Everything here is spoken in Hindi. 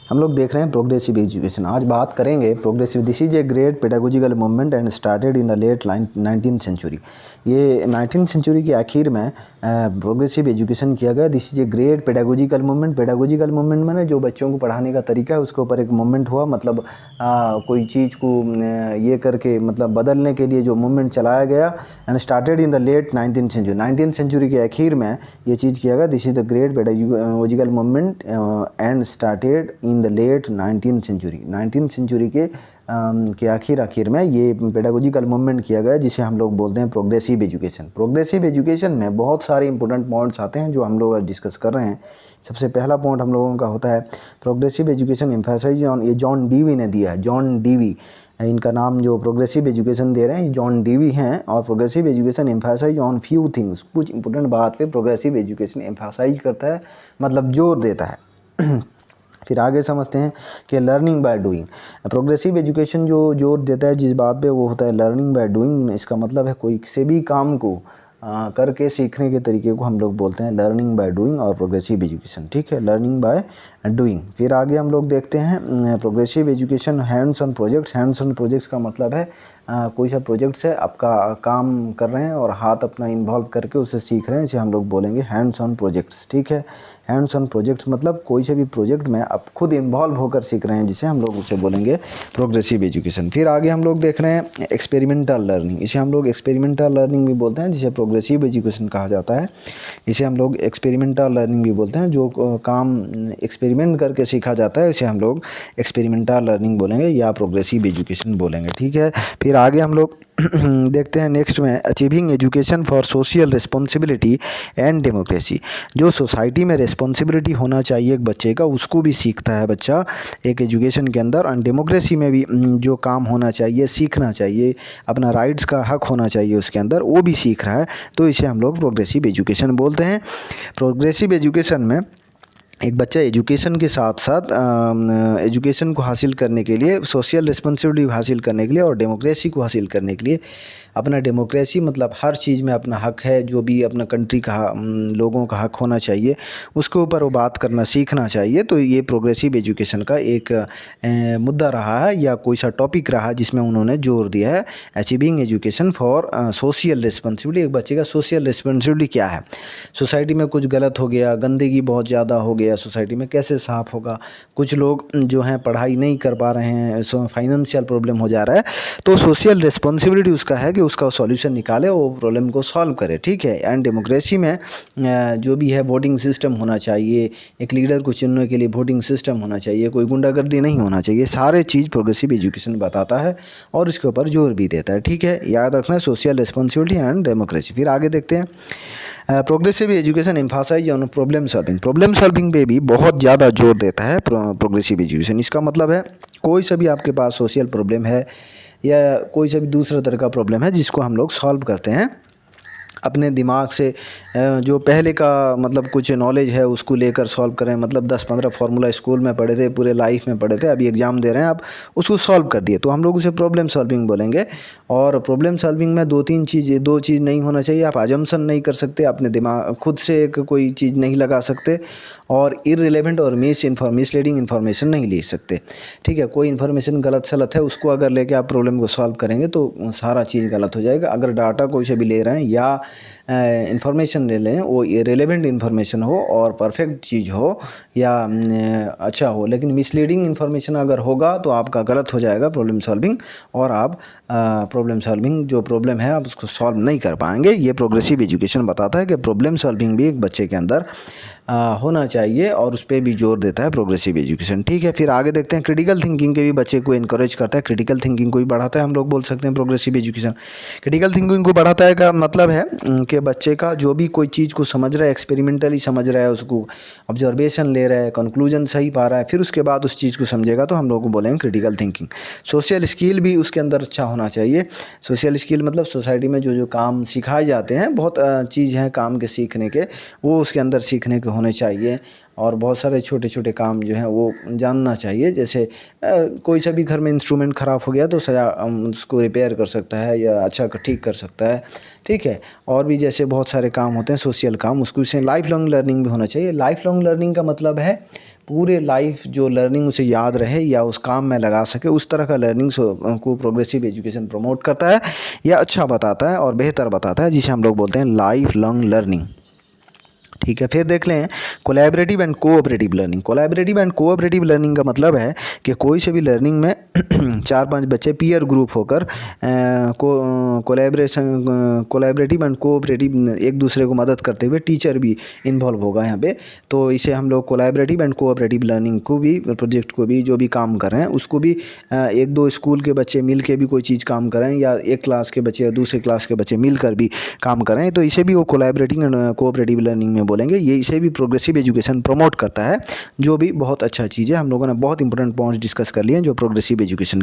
हम लोग देख रहे हैं प्रोग्रेसिव एजुकेशन। आज बात करेंगे progressive. This is a great pedagogical movement and started in the late 19th century. ये 19th सेंचुरी के आखिर में प्रोग्रेसिव एजुकेशन किया गया। This is a great pedagogical movement. Pedagogical movement माने जो बच्चों को पढ़ाने का तरीका है उसके ऊपर एक मूवमेंट हुआ, मतलब कोई चीज़ को ये करके मतलब बदलने के लिए जो मूवमेंट चलाया गया and started in the late 19th century. 19th century के आखिर में ये चीज़ किया गया। This is the great pedagogical movement and started in the late 19th century. 19th century के आखिर में ये पेडागोजिकल मूवमेंट किया गया जिसे हम लोग बोलते हैं प्रोग्रेसिव एजुकेशन। प्रोग्रेसिव एजुकेशन में बहुत सारे इंपॉर्टेंट पॉइंट्स आते हैं जो हम लोग डिस्कस कर रहे हैं। सबसे पहला पॉइंट हम लोगों का होता है प्रोग्रेसिव एजुकेशन एम्फसाइज ऑन। ये जॉन डीवी ने दिया है। जॉन डीवी इनका नाम जो प्रोग्रेसिव एजुकेशन दे रहे हैं जॉन डीवी हैं। और progressive education emphasise on few things. कुछ इंपॉर्टेंट बात पे प्रोग्रेसिव एजुकेशन एम्फसाइज करता है, मतलब जोर देता है। फिर आगे समझते हैं कि learning by doing. Progressive education जो जोर देता है जिस बात पे वो होता है लर्निंग बाय डूइंग। इसका मतलब है कोई किसी भी काम को करके सीखने के तरीके को हम लोग बोलते हैं लर्निंग बाय डूइंग और प्रोग्रेसिव एजुकेशन। ठीक है, लर्निंग बाय डूइंग। फिर आगे हम लोग देखते हैं progressive education hands on projects. Hands on projects का मतलब है कोई सा प्रोजेक्ट्स है, आपका काम कर रहे हैं और हाथ अपना इन्वॉल्व करके उसे सीख रहे हैं, इसे हम लोग बोलेंगे हैंड्स ऑन प्रोजेक्ट्स। ठीक है, हैंड्स ऑन प्रोजेक्ट्स मतलब कोई से भी प्रोजेक्ट में आप खुद इन्वॉल्व होकर सीख रहे हैं, जिसे हम लोग उसे बोलेंगे प्रोग्रेसिव एजुकेशन। फिर आगे हम लोग देख रहे हैं एक्सपेरिमेंटल लर्निंग। इसे हम लोग एक्सपेरिमेंटल लर्निंग भी बोलते हैं, जिसे प्रोग्रेसिव एजुकेशन कहा जाता है। इसे हम लोग एक्सपेरिमेंटल लर्निंग भी बोलते हैं। जो काम एक्सपेरिमेंट करके सीखा जाता है इसे हम लोग एक्सपेरिमेंटल लर्निंग बोलेंगे या प्रोग्रेसिव एजुकेशन बोलेंगे। ठीक है, फिर आगे हम लोग देखते हैं नेक्स्ट में achieving education for social responsibility and democracy. जो सोसाइटी में रिस्पॉन्सिबिलिटी होना चाहिए एक बच्चे का, उसको भी सीखता है बच्चा एक एजुकेशन के अंदर। और डेमोक्रेसी में भी जो काम होना चाहिए, सीखना चाहिए, अपना राइट्स का हक होना चाहिए उसके अंदर, वो भी सीख रहा है, तो इसे हम लोग प्रोग्रेसिव एजुकेशन बोलते हैं। प्रोग्रेसिव एजुकेशन में एक बच्चा एजुकेशन के साथ साथ एजुकेशन को हासिल करने के लिए, सोशल रिस्पॉन्सिबिलिटी हासिल करने के लिए और डेमोक्रेसी को हासिल करने के लिए, अपना डेमोक्रेसी मतलब हर चीज़ में अपना हक है, जो भी अपना कंट्री का लोगों का हक होना चाहिए उसके ऊपर वो बात करना सीखना चाहिए। तो ये प्रोग्रेसिव एजुकेशन का एक मुद्दा रहा है या कोई सा टॉपिक रहा जिसमें उन्होंने जोर दिया है achieving education for social responsibility. एक बच्चे का सोशल रिस्पॉन्सिबिलिटी क्या है, सोसाइटी में कुछ गलत हो गया, गंदगी बहुत ज़्यादा हो गया सोसाइटी में, कैसे साफ़ होगा। कुछ लोग जो हैं पढ़ाई नहीं कर पा रहे हैं, फाइनेंशियल प्रॉब्लम हो जा रहा है, तो सोशल रिस्पॉन्सिबिलिटी उसका है कि उसका सॉल्यूशन निकाले, वो प्रॉब्लम को सॉल्व करे। ठीक है, एंड डेमोक्रेसी में जो भी है वोटिंग सिस्टम होना चाहिए, एक लीडर को चुनने के लिए वोटिंग सिस्टम होना चाहिए, कोई गुंडागर्दी नहीं होना चाहिए। सारे चीज़ प्रोग्रेसिव एजुकेशन बताता है और इसके ऊपर जोर भी देता है। ठीक है, याद रखना है सोशल रिस्पॉन्सिबिलिटी एंड डेमोक्रेसी। फिर आगे देखते हैं progressive education emphasise on problem solving. Problem solving पे भी बहुत ज़्यादा जोर देता है प्रोग्रेसिव एजुकेशन। इसका मतलब है कोई सा भी आपके पास सोशल प्रॉब्लम है या कोई सा भी दूसरा तरह का प्रॉब्लम है जिसको हम लोग सॉल्व करते हैं अपने दिमाग से, जो पहले का मतलब कुछ नॉलेज है उसको लेकर सॉल्व करें। मतलब 10-15 फार्मूला स्कूल में पढ़े थे, पूरे लाइफ में पढ़े थे, अभी एग्ज़ाम दे रहे हैं आप, उसको सॉल्व कर दिए, तो हम लोग उसे प्रॉब्लम सॉल्विंग बोलेंगे। और प्रॉब्लम सॉल्विंग में दो चीज़ नहीं होना चाहिए। आप अजम्पशन नहीं कर सकते, अपने दिमाग खुद से एक कोई चीज़ नहीं लगा सकते, और इररिलेवेंट और मिसलीडिंग इन्फॉर्मेशन नहीं ले सकते। ठीक है, कोई इन्फॉर्मेशन गलत सलत है उसको अगर लेके आप प्रॉब्लम को सॉल्व करेंगे तो सारा चीज़ गलत हो जाएगा। अगर डाटा कोई से भी ले रहे हैं या इन्फॉर्मेशन ले लें, वो रेलेवेंट इन्फॉर्मेशन हो और परफेक्ट चीज़ हो या अच्छा हो, लेकिन मिसलीडिंग इन्फॉर्मेशन अगर होगा तो आपका गलत हो जाएगा प्रॉब्लम सॉल्विंग, और आप प्रॉब्लम सॉल्विंग जो प्रॉब्लम है आप उसको सॉल्व नहीं कर पाएंगे। ये प्रोग्रेसिव एजुकेशन बताता है कि प्रॉब्लम सॉल्विंग भी एक बच्चे के अंदर होना चाहिए और उस पर भी जोर देता है प्रोग्रेसिव एजुकेशन। ठीक है, फिर आगे देखते हैं क्रिटिकल थिंकिंग के भी बच्चे को इनकरेज करता है, क्रिटिकल थिंकिंग को भी बढ़ाता है। हम लोग बोल सकते हैं प्रोग्रेसिव एजुकेशन क्रिटिकल थिंकिंग को बढ़ाता है का मतलब है कि बच्चे का जो भी कोई चीज़ को समझ रहा है, एक्सपेरिमेंटली समझ रहा है, उसको ऑब्जर्वेशन ले रहा है, कंक्लूजन सही पा रहा है, फिर उसके बाद उस चीज़ को समझेगा, तो हम लोग को बोलेंगे क्रिटिकल थिंकिंग। सोशल स्किल भी उसके अंदर अच्छा होना चाहिए। सोशल स्किल मतलब सोसाइटी में जो जो काम सिखाए जाते हैं, बहुत चीज़ हैं काम के सीखने के, वो उसके अंदर सीखने के होने चाहिए। और बहुत सारे छोटे छोटे काम जो हैं वो जानना चाहिए। जैसे कोई सा भी घर में इंस्ट्रूमेंट ख़राब हो गया तो उसको रिपेयर कर सकता है या अच्छा ठीक कर सकता है। ठीक है, और भी जैसे बहुत सारे काम होते हैं सोशल काम, उसको से लाइफ लॉन्ग लर्निंग भी होना चाहिए। लाइफ लॉन्ग लर्निंग का मतलब है पूरे लाइफ जो लर्निंग उसे याद रहे या उस काम में लगा सके, उस तरह का लर्निंग को प्रोग्रेसिव एजुकेशन प्रमोट करता है या अच्छा बताता है और बेहतर बताता है, जिसे हम लोग बोलते हैं लाइफ लॉन्ग लर्निंग। ठीक है, फिर देख लें collaborative and cooperative learning. Collaborative and cooperative learning का मतलब है कि कोई से भी लर्निंग में 4-5 बच्चे पीयर ग्रुप होकर कोलैबोरेटिव एंड कोऑपरेटिव एक दूसरे को मदद करते हुए, टीचर भी इन्वॉल्व होगा यहाँ पे, तो इसे हम लोग कोलैबोरेटिव एंड कोऑपरेटिव लर्निंग को भी, प्रोजेक्ट को भी, जो भी काम कर रहे हैं उसको भी 1-2 स्कूल के बच्चे मिल के भी कोई चीज़ काम करें या एक क्लास के बच्चे या दूसरे क्लास के बच्चे मिलकर भी काम करें, तो इसे भी वो कोलैबोरेटिव एंड कोऑपरेटिव लर्निंग में बोलेंगे। ये इसे भी प्रोग्रेसिव एजुकेशन प्रमोट करता है, जो भी बहुत अच्छा चीज़ है। हम लोगों ने बहुत इंपॉर्टेंट पॉइंट्स डिस्कस कर लिए हैं जो प्रोग्रेसिव एजुकेशन